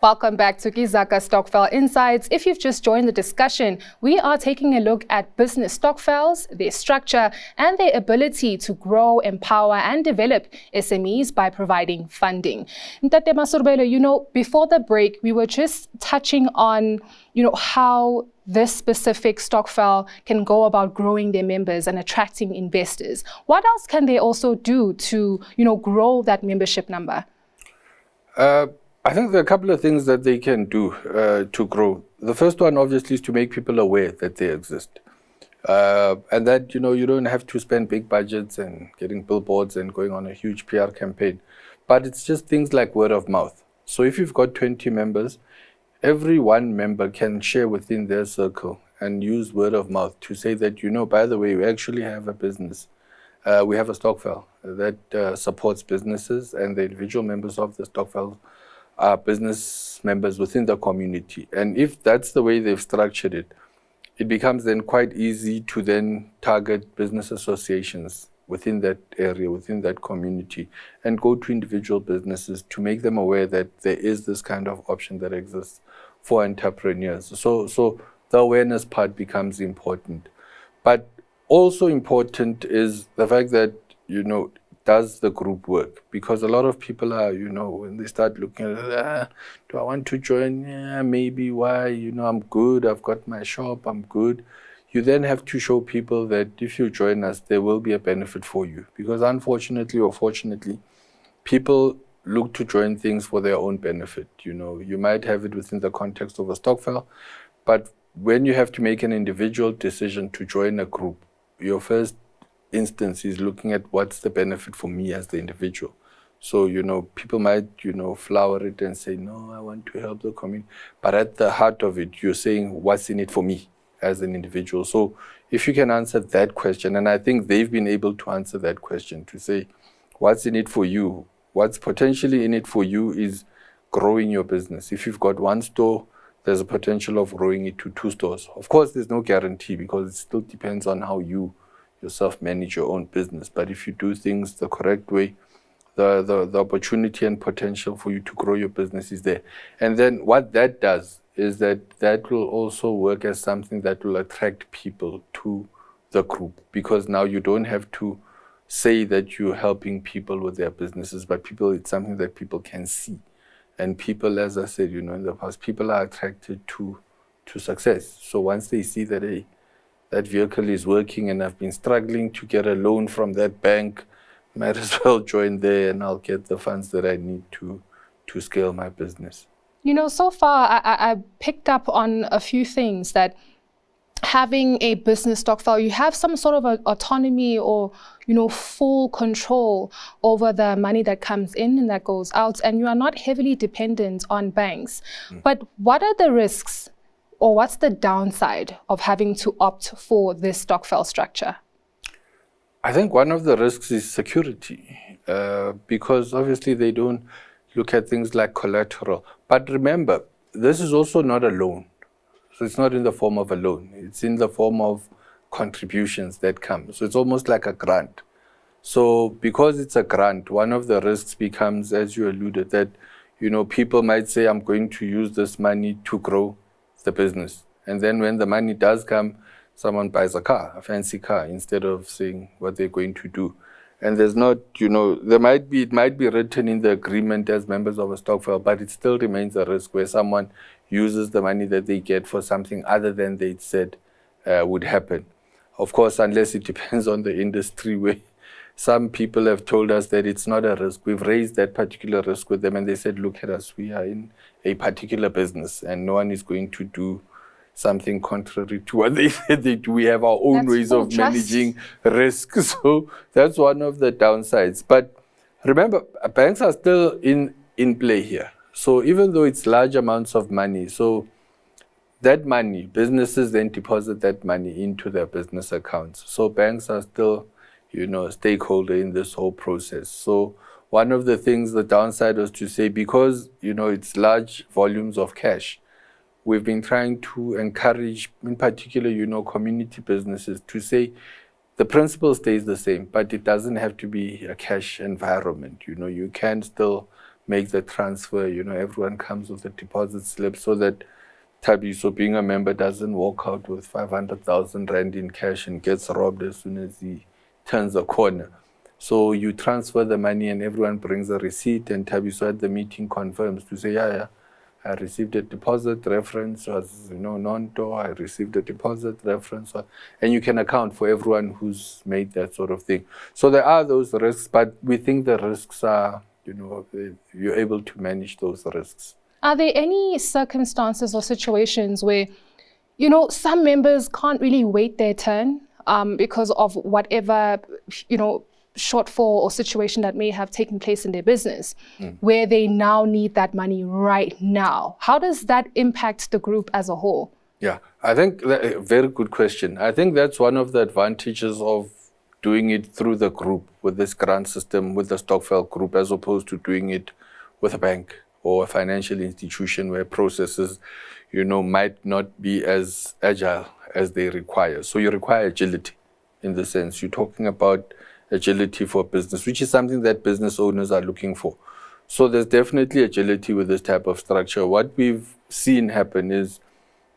Welcome back to Zaka Stokvel Insights. If you've just joined the discussion, we are taking a look at business stokvels, their structure, and their ability to grow, empower, and develop SMEs by providing funding. Ntate Masudubele, before the break, we were just touching on, how this specific stokvel can go about growing their members and attracting investors. What else can they also do to, grow that membership number? I think there are a couple of things that they can do to grow. The first one, obviously, is to make people aware that they exist. And that, you don't have to spend big budgets and getting billboards and going on a huge PR campaign. But it's just things like word of mouth. So if you've got 20 members, every one member can share within their circle and use word of mouth to say that, by the way, we actually have a business. We have a stokvel that supports businesses, and the individual members of the stokvel are business members within the community. And if that's the way they've structured it, it becomes then quite easy to then target business associations within that area, within that community, and go to individual businesses to make them aware that there is this kind of option that exists for entrepreneurs. So the awareness part becomes important. But also important is the fact that, does the group work? Because a lot of people are, when they start looking at, do I want to join? Yeah, maybe. Why? I'm good. I've got my shop. I'm good. You then have to show people that if you join us, there will be a benefit for you. Because unfortunately or fortunately, people look to join things for their own benefit. You might have it within the context of a stokvel, but when you have to make an individual decision to join a group, your first instance is looking at what's the benefit for me as the individual. So, people might, flower it and say, no, I want to help the community. But at the heart of it, you're saying, what's in it for me as an individual? So if you can answer that question, and I think they've been able to answer that question, to say, what's in it for you? What's potentially in it for you is growing your business. If you've got one store, there's a potential of growing it to 2 stores. Of course, there's no guarantee because it still depends on how you yourself manage your own business. But if you do things the correct way, the opportunity and potential for you to grow your business is there. And then what that does is that will also work as something that will attract people to the group, because now you don't have to say that you're helping people with their businesses, but it's something that people can see. And people, as I said, in the past, people are attracted to success. So once they see that, hey, that vehicle is working and I've been struggling to get a loan from that bank, might as well join there and I'll get the funds that I need to scale my business. So far, I picked up on a few things, that having a business stokvel, you have some sort of autonomy or, full control over the money that comes in and that goes out, and you are not heavily dependent on banks. But what are the risks, or what's the downside of having to opt for this stokvel structure? I think one of the risks is security, because obviously they don't look at things like collateral. But remember, this is also not a loan. So it's not in the form of a loan. It's in the form of contributions that come. So it's almost like a grant. So because it's a grant, one of the risks becomes, as you alluded, that, people might say, I'm going to use this money to grow the business. And then when the money does come, someone buys a fancy car, instead of saying what they're going to do. And there's not, it might be written in the agreement as members of a stokvel, but it still remains a risk where someone uses the money that they get for something other than they said would happen. Of course, unless it depends on the industry, where some people have told us that it's not a risk. We've raised that particular risk with them, and they said, look at us, we are in a particular business, and no one is going to do something contrary to what they said they do. We have our own ways of managing risk. So that's one of the downsides. But remember, banks are still in play here. So even though it's large amounts of money, so that money, businesses then deposit that money into their business accounts. So banks are still, a stakeholder in this whole process. So one of the things, the downside was to say, because, it's large volumes of cash, we've been trying to encourage, in particular, community businesses to say the principle stays the same, but it doesn't have to be a cash environment. You can still make the transfer. Everyone comes with a deposit slip so that Thabiso, being a member, doesn't walk out with 500,000 rand in cash and gets robbed as soon as he turns a corner. So you transfer the money and everyone brings a receipt, and Thabiso at the meeting confirms to say, yeah, I received a deposit, reference was, Nonto, I received a deposit, reference, and you can account for everyone who's made that sort of thing. So there are those risks, but we think the risks are, you're able to manage those risks. Are there any circumstances or situations where, some members can't really wait their turn because of whatever, shortfall or situation that may have taken place in their business, where they now need that money right now? How does that impact the group as a whole? Yeah, I think very good question. I think that's one of the advantages of doing it through the group with this grant system, with the Stokvel group, as opposed to doing it with a bank or a financial institution where processes, might not be as agile as they require. So you require agility in the sense. You're talking about agility for business, which is something that business owners are looking for. So there's definitely agility with this type of structure. What we've seen happen is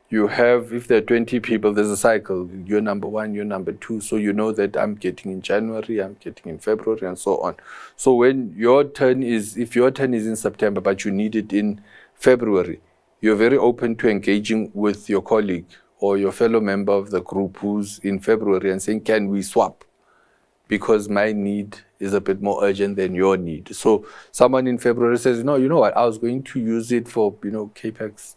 you have, if there are 20 people, there's a cycle. You're number one, you're number two. So you know that I'm getting in January, I'm getting in February, and so on. So when your turn is, if your turn is in September, but you need it in February, you're very open to engaging with your colleague or your fellow member of the group who's in February and saying, can we swap? Because my need is a bit more urgent than your need. So someone in February says, no, you know what, I was going to use it for, CapEx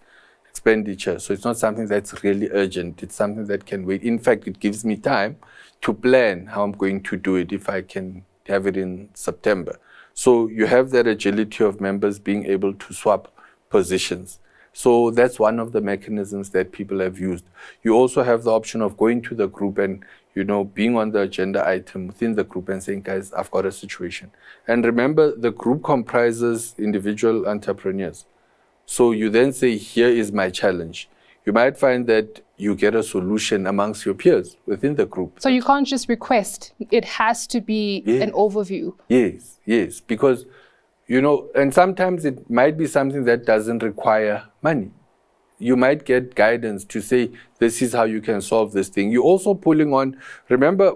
expenditure. So it's not something that's really urgent. It's something that can wait. In fact, it gives me time to plan how I'm going to do it if I can have it in September. So you have that agility of members being able to swap positions. So that's one of the mechanisms that people have used. You also have the option of going to the group and, being on the agenda item within the group and saying, guys, I've got a situation. And remember, the group comprises individual entrepreneurs. So you then say, here is my challenge. You might find that you get a solution amongst your peers within the group. So you can't just request. It has to be an overview. Yes. Because, and sometimes it might be something that doesn't require money. You might get guidance to say, this is how you can solve this thing. You're also pulling on, remember,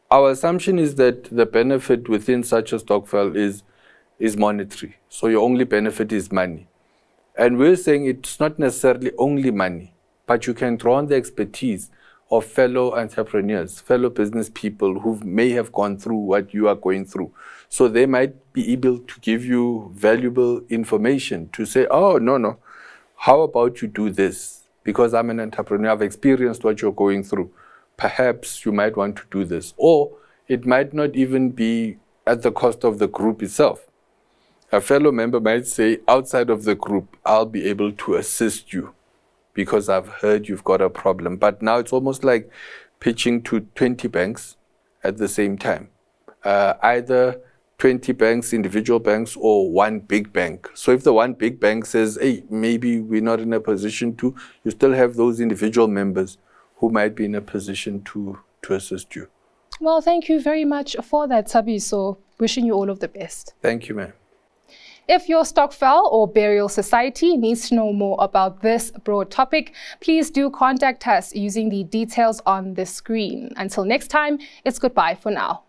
our assumption is that the benefit within such a Stokvel is monetary. So your only benefit is money. And we're saying it's not necessarily only money, but you can draw on the expertise of fellow entrepreneurs, fellow business people who may have gone through what you are going through. So they might be able to give you valuable information to say, oh, no, how about you do this? Because I'm an entrepreneur, I've experienced what you're going through. Perhaps you might want to do this. Or it might not even be at the cost of the group itself. A fellow member might say, outside of the group, I'll be able to assist you because I've heard you've got a problem. But now it's almost like pitching to 20 banks at the same time. Either 20 banks, individual banks, or one big bank. So if the one big bank says, hey, maybe we're not in a position to, you still have those individual members who might be in a position to assist you. Well, thank you very much for that, Thabiso. Wishing you all of the best. Thank you, ma'am. If your Stokvel or burial society needs to know more about this broad topic, please do contact us using the details on the screen. Until next time, it's goodbye for now.